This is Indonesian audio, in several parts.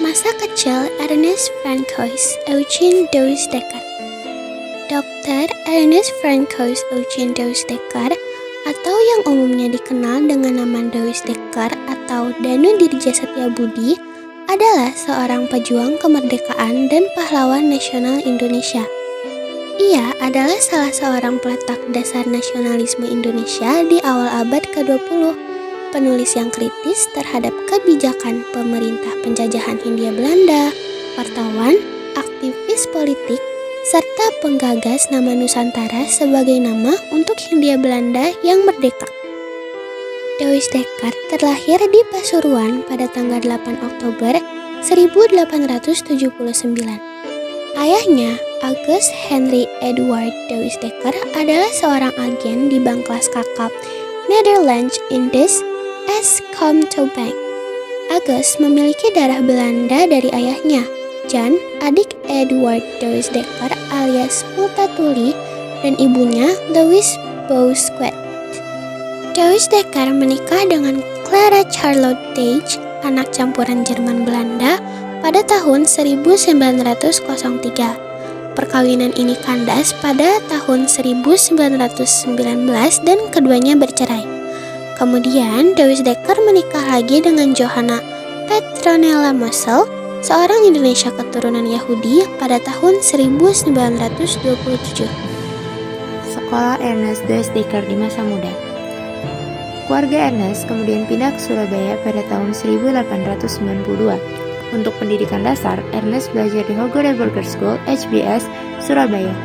Masa kecil Ernest Francois Eugene Douce Descartes. Dr. Ernest Francois Eugene Douce Descartes atau yang umumnya dikenal dengan nama Douce Descartes atau Danu Dirja Setiabudi adalah seorang pejuang kemerdekaan dan pahlawan nasional Indonesia. Ia adalah salah seorang peletak dasar nasionalisme Indonesia di awal abad ke-20. Penulis yang kritis terhadap kebijakan pemerintah penjajahan Hindia Belanda, wartawan, aktivis politik, serta penggagas nama Nusantara sebagai nama untuk Hindia Belanda yang merdeka. Douce Descartes terlahir di Pasuruan pada tanggal 8 Oktober 1879. Ayahnya, August Henry Edward Douce Descartes adalah seorang agen di bank kelas kakap Netherlands Indies as Comtobank. August memiliki darah Belanda dari ayahnya, Jan, adik Edward Douce Descartes alias Multatuli, dan ibunya Louise Bousquet. Douce Descartes menikah dengan Clara Charlotte Tage, anak campuran Jerman Belanda, pada tahun 1903. Perkawinan ini kandas pada tahun 1919 dan keduanya bercerai. Kemudian, Douce Descartes menikah lagi dengan Johanna Petronella Mossel, seorang Indonesia keturunan Yahudi pada tahun 1927. Sekolah Ernest Douce Descartes di masa muda. Keluarga Ernest kemudian pindah ke Surabaya pada tahun 1892. Untuk pendidikan dasar, Ernest belajar di Hogereborger School, HBS, Surabaya.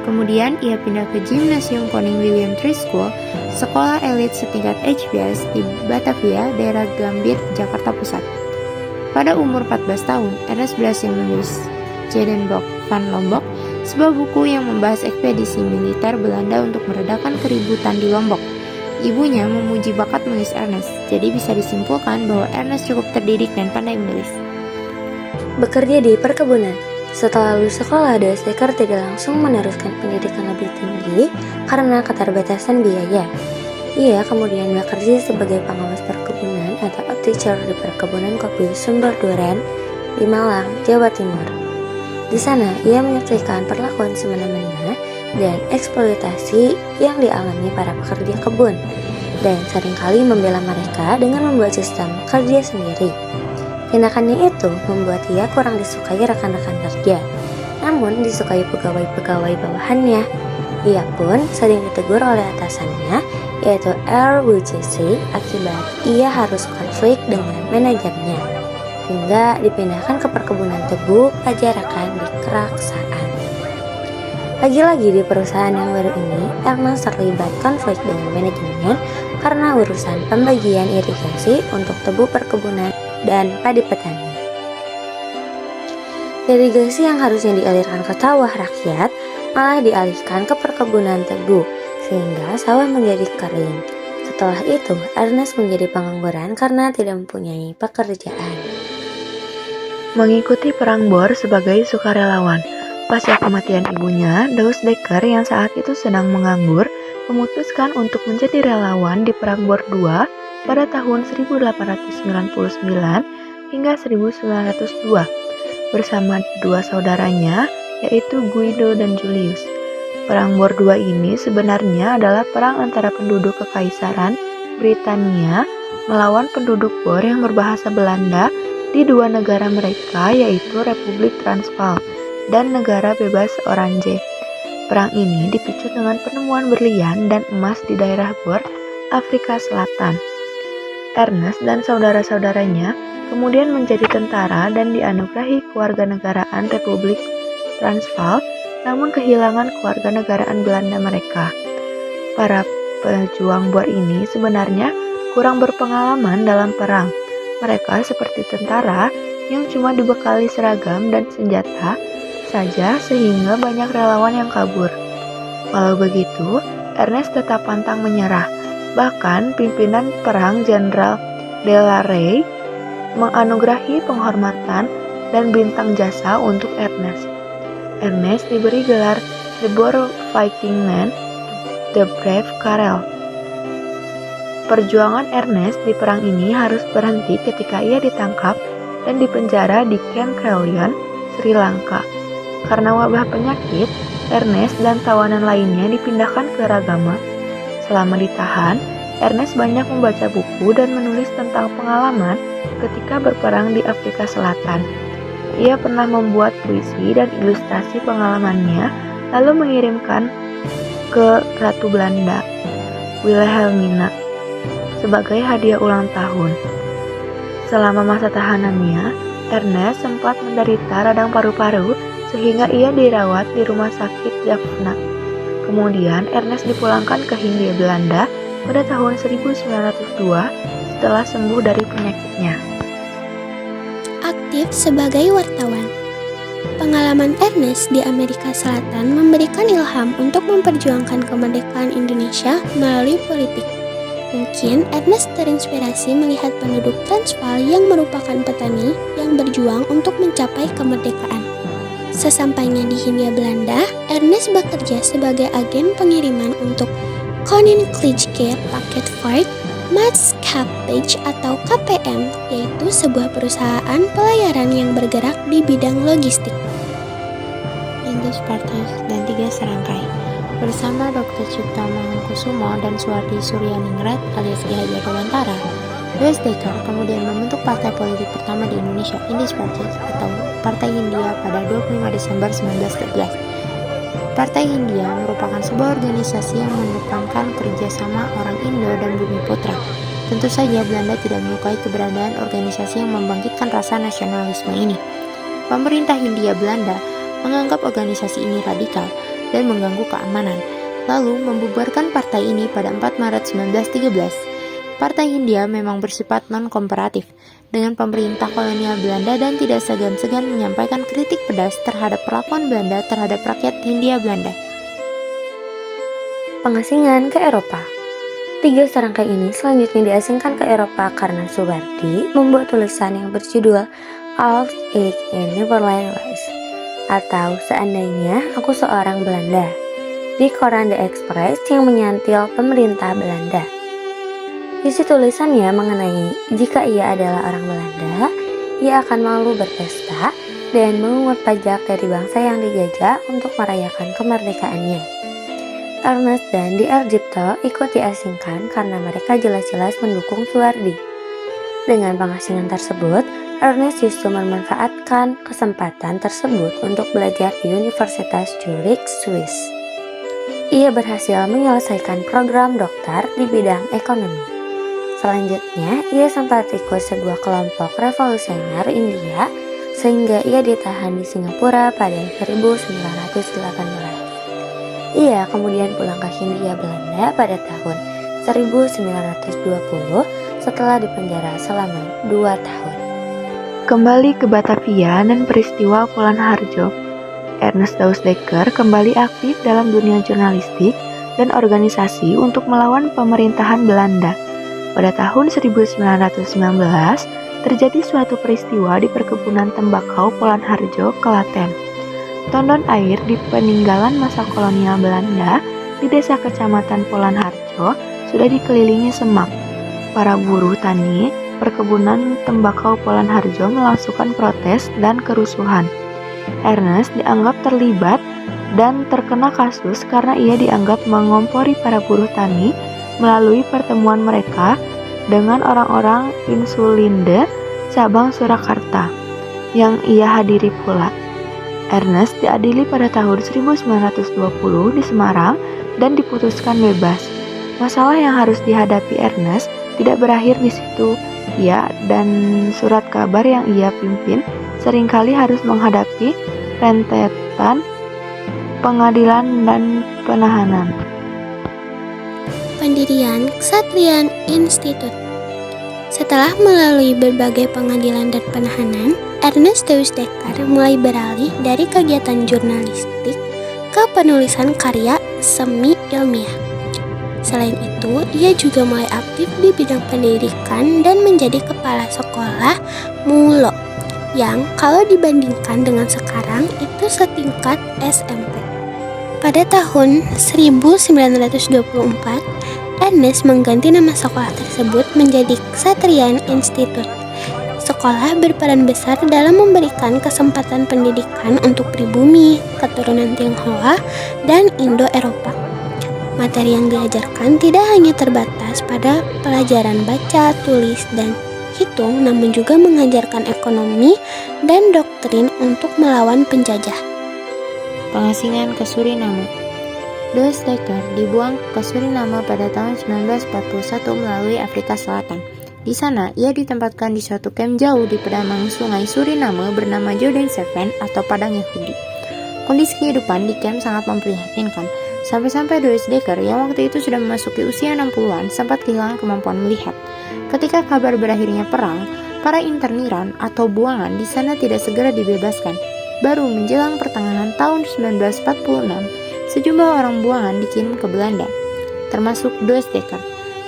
Kemudian ia pindah ke Gymnasium Koning William III School, sekolah elit setingkat HBS di Batavia, daerah Gambir, Jakarta Pusat. Pada umur 14 tahun, Ernest berhasil menulis Jadenboek van Lombok, sebuah buku yang membahas ekspedisi militer Belanda untuk meredakan keributan di Lombok. Ibunya memuji bakat menulis Ernest, jadi bisa disimpulkan bahwa Ernest cukup terdidik dan pandai menulis. Bekerja di perkebunan. Setelah lulus sekolah, Douce Descartes tidak langsung meneruskan pendidikan lebih tinggi karena keterbatasan biaya. Ia kemudian bekerja sebagai pengawas perkebunan atau teacher di perkebunan kopi Sumber Duren di Malang, Jawa Timur. Di sana, ia menyaksikan perlakuan semena-mena dan eksploitasi yang dialami para pekerja kebun, dan seringkali membela mereka dengan membuat sistem kerja sendiri. Tindakannya itu membuat ia kurang disukai rekan-rekan kerja, namun disukai pegawai-pegawai bawahannya. Ia pun sering ditegur oleh atasannya, yaitu RWJC, akibat ia harus konflik dengan manajernya, hingga dipindahkan ke perkebunan tebu Pajarakan di Keraksaan. Lagi-lagi di perusahaan yang baru ini, Ernest terlibat konflik dengan manajemennya karena urusan pembagian irigasi untuk tebu perkebunan dan padi petani. Irigasi yang harusnya dialirkan ke sawah rakyat malah dialihkan ke perkebunan tebu, sehingga sawah menjadi kering. Setelah itu, Ernest menjadi pengangguran karena tidak mempunyai pekerjaan. Mengikuti perang Boer sebagai sukarelawan. Pasca kematian ibunya, Douce Descartes yang saat itu sedang menganggur memutuskan untuk menjadi relawan di Perang Boer II pada tahun 1899 hingga 1902 bersama dua saudaranya, yaitu Guido dan Julius. Perang Boer II ini sebenarnya adalah perang antara penduduk Kekaisaran Britania melawan penduduk Boer yang berbahasa Belanda di dua negara mereka, yaitu Republik Transvaal dan Negara Bebas Oranje. Perang ini dipicu dengan penemuan berlian dan emas di daerah Boer, Afrika Selatan. Ernest dan saudara-saudaranya kemudian menjadi tentara dan dianugerahi kewarganegaraan Republik Transvaal, namun kehilangan kewarganegaraan Belanda mereka. Para pejuang Boer ini sebenarnya kurang berpengalaman dalam perang. Mereka seperti tentara yang cuma dibekali seragam dan senjata saja sehingga banyak relawan yang kabur. Walau begitu, Ernest tetap pantang menyerah. Bahkan pimpinan perang Jenderal de la Rey menganugerahi penghormatan dan bintang jasa untuk Ernest. Ernest diberi gelar The Boer Fighting Man, The Brave Karel. Perjuangan Ernest di perang ini harus berhenti ketika ia ditangkap dan dipenjara di Camp Crelion, Sri Lanka. Karena wabah penyakit, Ernest dan tawanan lainnya dipindahkan ke Ragama. Selama ditahan, Ernest banyak membaca buku dan menulis tentang pengalaman ketika berperang di Afrika Selatan. Ia pernah membuat puisi dan ilustrasi pengalamannya, lalu mengirimkan ke Ratu Belanda, Wilhelmina, sebagai hadiah ulang tahun. Selama masa tahanannya, Ernest sempat menderita radang paru-paru sehingga ia dirawat di rumah sakit Jaffna. Kemudian Ernest dipulangkan ke Hindia Belanda pada tahun 1902 setelah sembuh dari penyakitnya. Aktif sebagai wartawan. Pengalaman Ernest di Amerika Selatan memberikan ilham untuk memperjuangkan kemerdekaan Indonesia melalui politik. Mungkin Ernest terinspirasi melihat penduduk Transvaal yang merupakan petani yang berjuang untuk mencapai kemerdekaan. Sesampainya di Hindia Belanda, Ernest bekerja sebagai agen pengiriman untuk Koninklijke Paketvaart Maatschappij atau KPM, yaitu sebuah perusahaan pelayaran yang bergerak di bidang logistik. Indus Partos dan 3 serangkai. Bersama Dr. Cipto Mangunkusumo dan Suwardi Suryaningrat alias Ki Hajar Dewantara, Deuys Dekker kemudian membentuk partai politik pertama di Indonesia, Indus Partos atau Partai Hindia pada 25 Desember 1913. Partai Hindia merupakan sebuah organisasi yang mengedepankan kerjasama orang Indo dan Bumi Putra. Tentu saja Belanda tidak menyukai keberadaan organisasi yang membangkitkan rasa nasionalisme ini. Pemerintah Hindia Belanda menganggap organisasi ini radikal dan mengganggu keamanan, lalu membubarkan partai ini pada 4 Maret 1913. Partai Hindia memang bersifat non-kooperatif dengan pemerintah kolonial Belanda dan tidak segan-segan menyampaikan kritik pedas terhadap perlakuan Belanda terhadap rakyat Hindia Belanda. Pengasingan ke Eropa. 3 serangkai ini selanjutnya diasingkan ke Eropa karena Suwardi membuat tulisan yang berjudul Als ik in Neverland was, atau Seandainya Aku Seorang Belanda, di koran The Express yang menyantil pemerintah Belanda. Isi tulisannya mengenai jika ia adalah orang Belanda, ia akan malu berpesta dan mengungut pajak dari bangsa yang dijajah untuk merayakan kemerdekaannya. Ernest dan Dr. Cipto ikut diasingkan karena mereka jelas-jelas mendukung Suwardi. Dengan pengasingan tersebut, Ernest justru memanfaatkan kesempatan tersebut untuk belajar di Universitas Zurich, Swiss. Ia berhasil menyelesaikan program doktor di bidang ekonomi. Selanjutnya, ia sempat ikut sebuah kelompok revolusioner India sehingga ia ditahan di Singapura pada 1918. Ia kemudian pulang ke Hindia Belanda pada tahun 1920 setelah dipenjara selama 2 tahun. Kembali ke Batavia dan peristiwa Polan Harjo, Ernest Deuys Dekker kembali aktif dalam dunia jurnalistik dan organisasi untuk melawan pemerintahan Belanda. Pada tahun 1919, terjadi suatu peristiwa di perkebunan tembakau Polan Harjo, Klaten. Tondon air di peninggalan masa kolonial Belanda di desa kecamatan Polan Harjo sudah dikelilingi semak. Para buruh tani perkebunan tembakau Polan Harjo melangsungkan protes dan kerusuhan. Ernest dianggap terlibat dan terkena kasus karena ia dianggap mengompori para buruh tani melalui pertemuan mereka dengan orang-orang Insulinde cabang Surakarta yang ia hadiri pula. Ernest diadili pada tahun 1920 di Semarang dan diputuskan bebas. Masalah yang harus dihadapi Ernest tidak berakhir di situ. Ia dan surat kabar yang ia pimpin seringkali harus menghadapi rentetan pengadilan dan penahanan. Pendirian Kshatriyan Institute. Setelah melalui berbagai pengadilan dan penahanan, Ernest Dawes Dekker mulai beralih dari kegiatan jurnalistik ke penulisan karya semi ilmiah. Selain itu, ia juga mulai aktif di bidang pendidikan dan menjadi kepala sekolah MULO yang kalau dibandingkan dengan sekarang itu setingkat SMP. Pada tahun 1924, Ernest mengganti nama sekolah tersebut menjadi Kshatriyan Institute. Sekolah berperan besar dalam memberikan kesempatan pendidikan untuk pribumi, keturunan Tionghoa, dan Indo-Eropa. Materi yang diajarkan tidak hanya terbatas pada pelajaran baca, tulis, dan hitung, namun juga mengajarkan ekonomi dan doktrin untuk melawan penjajah. Pengasingan ke Suriname. Dawes Dekker dibuang ke Suriname pada tahun 1941 melalui Afrika Selatan. Di sana, ia ditempatkan di suatu kamp jauh di pedalaman sungai Suriname bernama Jordan Seven atau Padang Yahudi. Kondisi kehidupan di kamp sangat memprihatinkan, sampai-sampai Dawes Dekker yang waktu itu sudah memasuki usia 60-an sempat kehilangan kemampuan melihat. Ketika kabar berakhirnya perang, para interniran atau buangan di sana tidak segera dibebaskan. Baru menjelang pertengahan tahun 1946, sejumlah orang buangan dikirim ke Belanda, termasuk Dawes Dekker.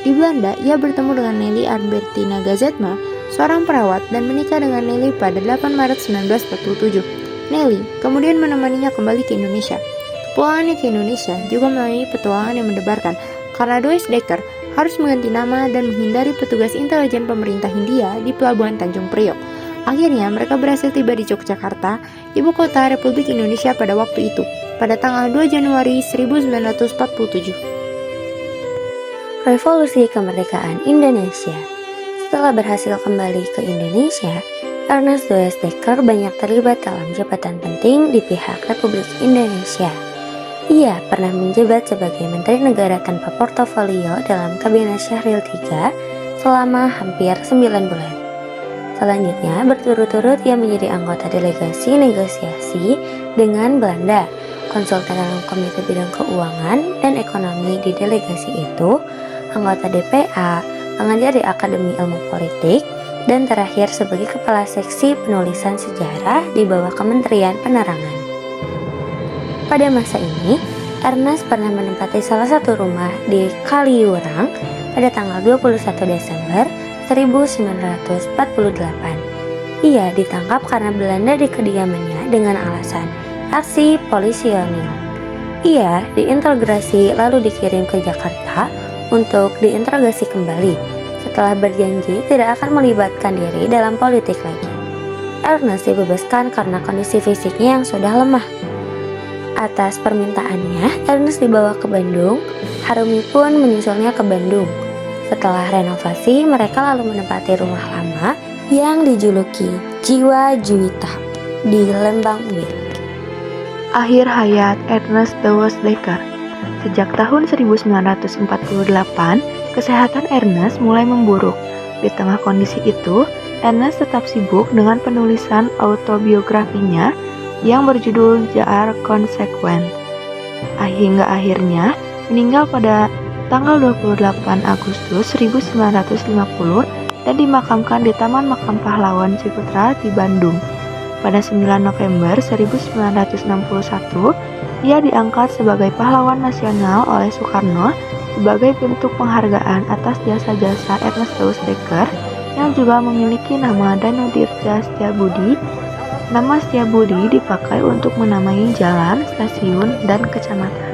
Di Belanda, ia bertemu dengan Nelly Albertina Gazetma, seorang perawat, dan menikah dengan Nelly pada 8 Maret 1947. Nelly kemudian menemaninya kembali ke Indonesia. Kepulangannya ke Indonesia juga melalui petualangan yang mendebarkan, karena Dawes Dekker harus mengganti nama dan menghindari petugas intelijen pemerintah Hindia di Pelabuhan Tanjung Priok. Akhirnya mereka berhasil tiba di Yogyakarta, ibu kota Republik Indonesia pada waktu itu, pada tanggal 2 Januari 1947. Revolusi Kemerdekaan Indonesia. Setelah berhasil kembali ke Indonesia, Ernest Dawes Dekker banyak terlibat dalam jabatan penting di pihak Republik Indonesia. Ia pernah menjabat sebagai Menteri Negara tanpa portofolio dalam Kabinet Syahrir III selama hampir 9 bulan. Selanjutnya, berturut-turut ia menjadi anggota delegasi negosiasi dengan Belanda, konsultan dalam Komite Bidang Keuangan dan Ekonomi di delegasi itu, anggota DPA, pengajar di Akademi Ilmu Politik, dan terakhir sebagai Kepala Seksi Penulisan Sejarah di bawah Kementerian Penerangan. Pada masa ini, Ernest pernah menempati salah satu rumah di Kaliurang pada tanggal 21 Desember 1948. Ia ditangkap karena Belanda di kediamannya dengan alasan aksi polisionil. Ia diintegrasi lalu dikirim ke Jakarta untuk diinterogasi kembali setelah berjanji tidak akan melibatkan diri dalam politik lagi. Ernest dibebaskan karena kondisi fisiknya yang sudah lemah. Atas permintaannya, Ernest dibawa ke Bandung. Harumi pun menyusulnya ke Bandung. Setelah renovasi, mereka lalu menempati rumah lama yang dijuluki Jiwa Juwita di Lembang B. Akhir hayat Ernest Dawes Dekker. Sejak tahun 1948, kesehatan Ernest mulai memburuk. Di tengah kondisi itu, Ernest tetap sibuk dengan penulisan autobiografinya yang berjudul Jaar Consequent. Hingga akhirnya meninggal pada tanggal 28 Agustus 1950 dan dimakamkan di Taman Makam Pahlawan Ciputra di Bandung. Pada 9 November 1961, ia diangkat sebagai pahlawan nasional oleh Soekarno sebagai bentuk penghargaan atas jasa-jasa Ernest Dawes Dekker yang juga memiliki nama Danudirja Setiabudi. Nama Setiabudi dipakai untuk menamai jalan, stasiun, dan kecamatan.